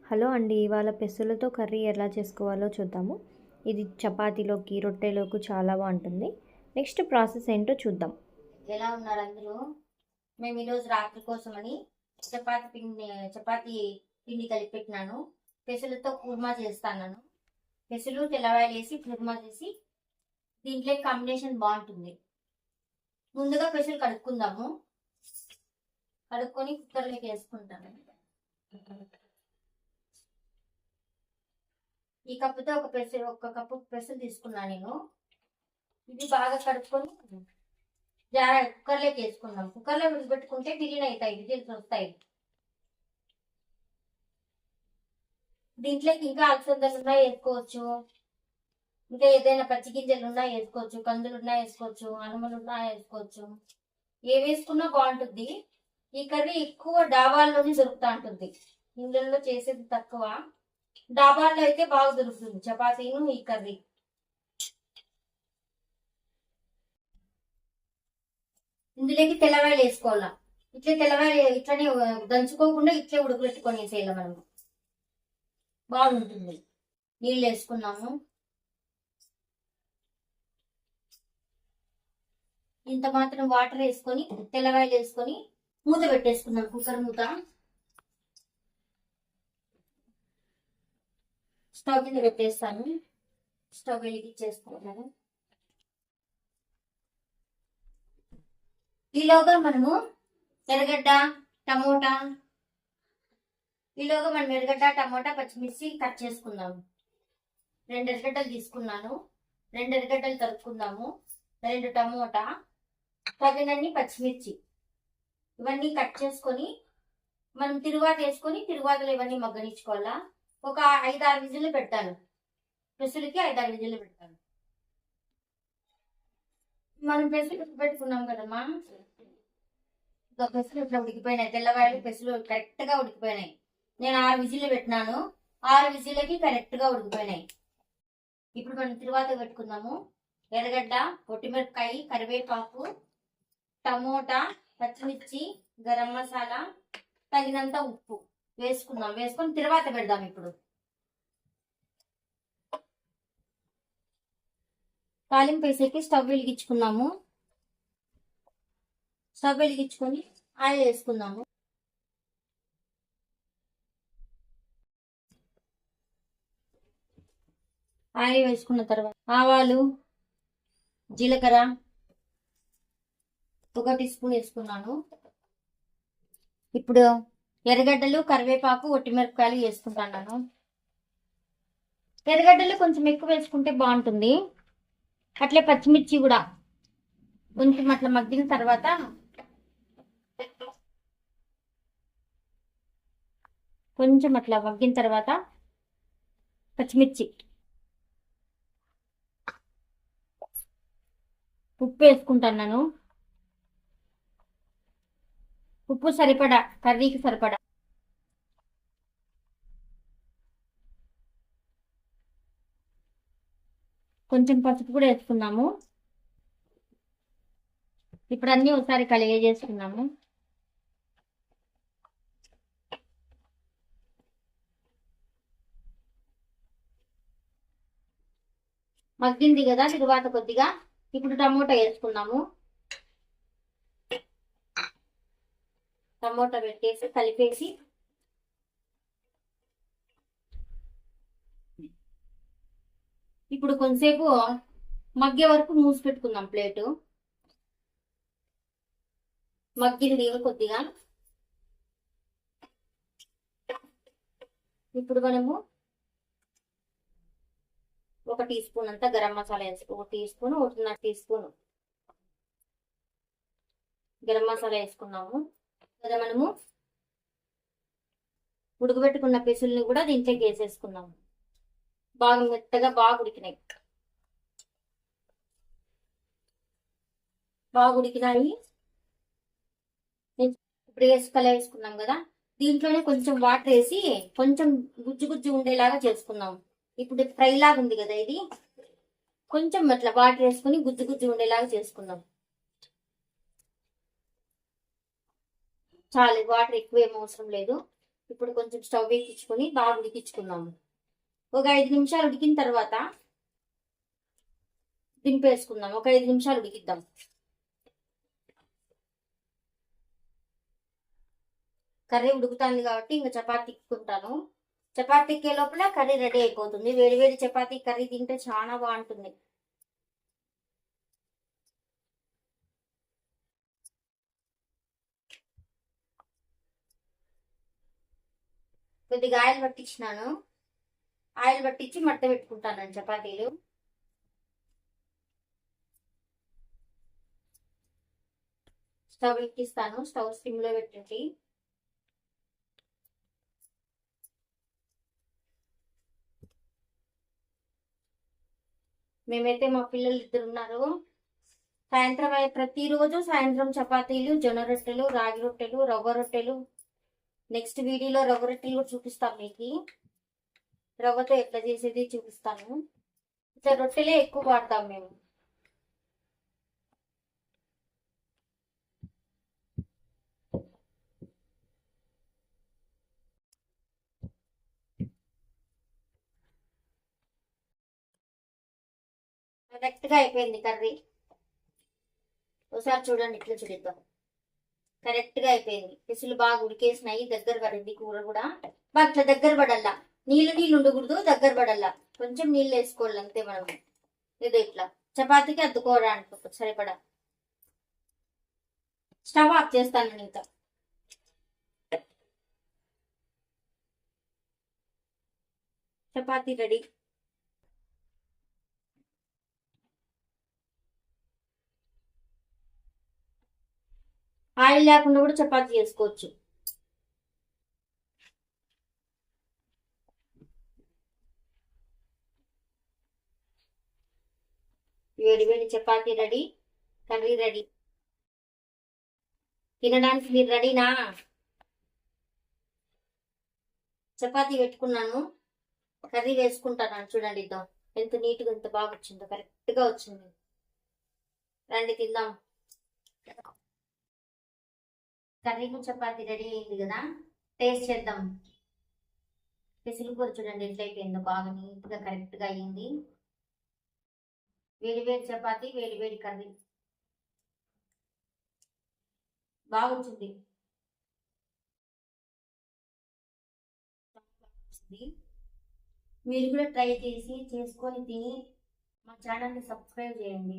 Hello అండి, ఇవాళ పెసలతో curry ఎలా చేసుకోవాలో చూద్దాము. ఇది చపాతీలోకి, రొట్టెలోకి చాలా బాగుంటుంది. నెక్స్ట్ ప్రాసెస్ ఏంటో చూద్దాం. ఎలా ఉన్నారు అందరూ? మేము ఈరోజు రాత్రి కోసమని చపాతీ పిండి కలిపి పెట్టినాను. పెసలతో కుర్మా చేస్తాను. పెసలు తెల్లవాయలు వేసి కుర్మా చేసి దీంట్లో కాంబినేషన్ బాగుంటుంది. ముందుగా పెసలు కడుక్కుందాము. కడుక్కొని కుక్కర్లోకి వేసుకుంటాను. ఈ కప్పుతో ఒక కప్పు పెసలు తీసుకున్నాను నేను. ఇది బాగా కడుక్కొని కుక్కర్లోకి వేసుకున్నాం. కుక్కర్లో విడిపెట్టుకుంటే బిర్యానీ అవుతాయి, విజిల్స్ వస్తాయి. దీంట్లోకి ఇంకా అలసందలు ఉన్నా వేసుకోవచ్చు, ఇంకా ఏదైనా పచ్చి గింజలు ఉన్నా వేసుకోవచ్చు, కందులు ఉన్నా వేసుకోవచ్చు, అనుములు ఉన్నా వేసుకోవచ్చు. ఏ వేసుకున్నా బాగుంటుంది. ఈ కర్రీ ఎక్కువ డాబాల్లోనే దొరుకుతా ఉంటుంది. ఇండ్లలో చేసేది తక్కువ. డాబాల్లో అయితే బాగా దొరుకుతుంది చపాతీను ఈ కర్రీ. ఇందులోకి తెల్లవాయలు వేసుకోవాలా. తెల్లవాయలు ఇట్లనే దంచుకోకుండా ఇట్లే ఉడకబెట్టుకొని వేసేయాలి మనము. బాగుంటుంది. నీళ్ళు వేసుకున్నాము. ఇంత మాత్రం వాటర్ వేసుకొని తెల్లవాయలు వేసుకొని మూత పెట్టేసుకున్నాం. కుక్కర్ మూత స్టవ్ కింద పెట్టేస్తాను. స్టవ్ వెలిగించేసుకుంటాను. ఈలోగా మనం ఎర్రగడ్డ టమోటా పచ్చిమిర్చి కట్ చేసుకుందాము. 2 ఎర్రగడ్డలు తీసుకున్నాను. 2 ఎర్రగడ్డలు తరుక్కుందాము. 2 టమోటా, తగినన్ని పచ్చిమిర్చి ఇవన్నీ కట్ చేసుకొని మనం తిరువాత వేసుకొని తిరువాతలో ఇవన్నీ మగ్గనిచ్చుకోవాలా. ఒక 5-6 విజిల్లు పెడతాను. పెసలకి 5-6 విజిల్లు పెడతాను. మనం పెసలు పెట్టుకున్నాం కదమ్మా, పెసలు ఇట్లా ఉడికిపోయినాయి. తెల్లవాయలు పెసలు కరెక్ట్ గా ఉడికిపోయినాయి. నేను 6 విజిల్లు పెట్టినాను. 6 విజిల్లకి కరెక్ట్ గా ఉడికిపోయినాయి. ఇప్పుడు మనం తిరువాత పెట్టుకుందాము. ఎర్రగడ్డ, పొట్టిమిరపకాయ, కరివేపాకు, టమోటా, పచ్చిమిర్చి, గరం మసాలా, తగినంత ఉప్పు వేసుకుందాం. వేసుకొని తిరువాత పెడదాం. ఇప్పుడు తాలింపు వేసేకి స్టవ్ వెలిగించుకున్నాము. స్టవ్ వెలిగించుకొని ఆయిల్ వేసుకుందాము. ఆయిల్ వేసుకున్న తర్వాత ఆవాలు, జీలకర్ర 1 టీ స్పూన్ వేసుకున్నాను. ఇప్పుడు ఎర్రగడ్డలు, కరివేపాకు, ఒట్టిమిరపకాయలు వేసుకుంటున్నాను. ఎర్రగడ్డలు కొంచెం ఎక్కువ వేసుకుంటే బాగుంటుంది. అట్లే పచ్చిమిర్చి కూడా కొంచెం అట్లా మగ్గిన తర్వాత పచ్చిమిర్చి, ఉప్పు వేసుకుంటున్నాను. ఉప్పు సరిపడా, కర్రీకి సరిపడా. కొంచెం పసుపు కూడా వేసుకున్నాము. ఇప్పుడు అన్నీ ఒకసారి కలిగేసుకున్నాము. మగ్గింది కదా తిరువాత కొద్దిగా. ఇప్పుడు టమోటా వేసుకున్నాము. టమోటా పెట్టేసి కలిపేసి ఇప్పుడు కొంతసేపు మగ్గే వరకు మూసి పెట్టుకుందాం. ప్లేటు మగ్గింది కొద్దిగా. ఇప్పుడు మనము 1 టీ స్పూన్ అంతా గరం మసాలా వేసుకో. 1 teaspoon, 1.5 teaspoon garam masala వేసుకున్నాము కదా. మనము ఉడకబెట్టుకున్న పెసుల్ని కూడా దీంట్లోకి వేసేసుకున్నాము. బాగా మెత్తగా బాగా ఉడికినాయి. ఇప్పుడు వేసుకున్నాం కదా. దీంట్లోనే కొంచెం వాటర్ వేసి కొంచెం గుజ్జు ఉండేలాగా చేసుకున్నాం. ఇప్పుడు ఫ్రై లాగా ఉంది కదా, ఇది కొంచెం అట్లా వాటర్ వేసుకుని గుజ్జు ఉండేలాగా చేసుకుందాం. చాలు, వాటర్ ఎక్కువ ఏం అవసరం లేదు. ఇప్పుడు కొంచెం స్టవ్ ఎక్కించుకొని బాగా ఉడికించుకున్నాము. ఒక 5 నిమిషాలు ఉడికిన తర్వాత దింపేసుకుందాం. ఒక 5 నిమిషాలు ఉడికిద్దాం. కర్రీ ఉడుకుతుంది కాబట్టి ఇంకా చపాతీ తిక్కుంటాను. చపాతీ తిక్కే లోపల కర్రీ రెడీ అయిపోతుంది. వేడి వేడి చపాతీ కర్రీ తింటే చాలా బాగుంటుంది. కొద్దిగా ఆయిల్ పట్టించినాను. ఆయిల్ పట్టించి మట్ట పెట్టుకుంటాను చపాతీలు. స్టవ్ ఎక్కిస్తాను. స్టవ్ సిమ్ లో పెట్టండి. మేమైతే మా పిల్లలు 2 ఉన్నారు. సాయంత్రం ప్రతిరోజు సాయంత్రం చపాతీలు, జొన్న రొట్టెలు, రాగి రొట్టెలు, రవ్వ రొట్టెలు. నెక్స్ట్ వీడియోలో రవ్వ రొట్టెలు కూడా చూపిస్తాను. మీకు రవ్వతో ఎట్లా చేసేది చూపిస్తాను. ఇట్లా రొట్టెలే ఎక్కువ వాడతాం మేము. కరెక్ట్ గా అయిపోయింది కర్రీ. ఒకసారి చూడండి, ఇట్లా చూడిద్దాం. కరెక్ట్ గా అయిపోయింది. పిసులు బాగా ఉడికేసినాయి. దగ్గర పడింది కూర కూడా. బాగా ఇట్లా దగ్గర పడల్లా. నీళ్ళు నీళ్ళు ఉండకూడదు, దగ్గర పడల్లా. కొంచెం నీళ్ళు వేసుకోవాలి అంతే మనం. ఇది ఇట్లా చపాతీకి అద్దుకోవడానికి సరిపడా. స్టవ్ ఆఫ్ చేస్తాను ఇంకా. చపాతీ రెడీ. ఆయిల్ లేకుండా కూడా చపాతీ చేసుకోవచ్చు. వేడి వేడి చపాతీ రెడీ, కర్రీ రెడీ. తినడానికి మీరు రెడీనా? చపాతీ పెట్టుకున్నాను, కర్రీ వేసుకుంటాను. చూడండి ఇద్దాం ఎంత నీట్గా ఎంత బాగా వచ్చిందో. కరెక్ట్ గా వచ్చింది. రండి తిందాం. కర్రీకు చపాతీ రెడీ అయింది కదా, టేస్ట్ చేద్దాం. పెసిలి కూర చూడండి ఎట్లయిపోయిందో. బాగా నీట్గా కరెక్ట్ గా అయ్యింది. వేడి వేడి చపాతీ, వేడి వేడి కర్రీ బాగుంటుంది. మీరు కూడా ట్రై చేసి చేసుకొని తిని మా ఛానల్ని సబ్స్క్రైబ్ చేయండి.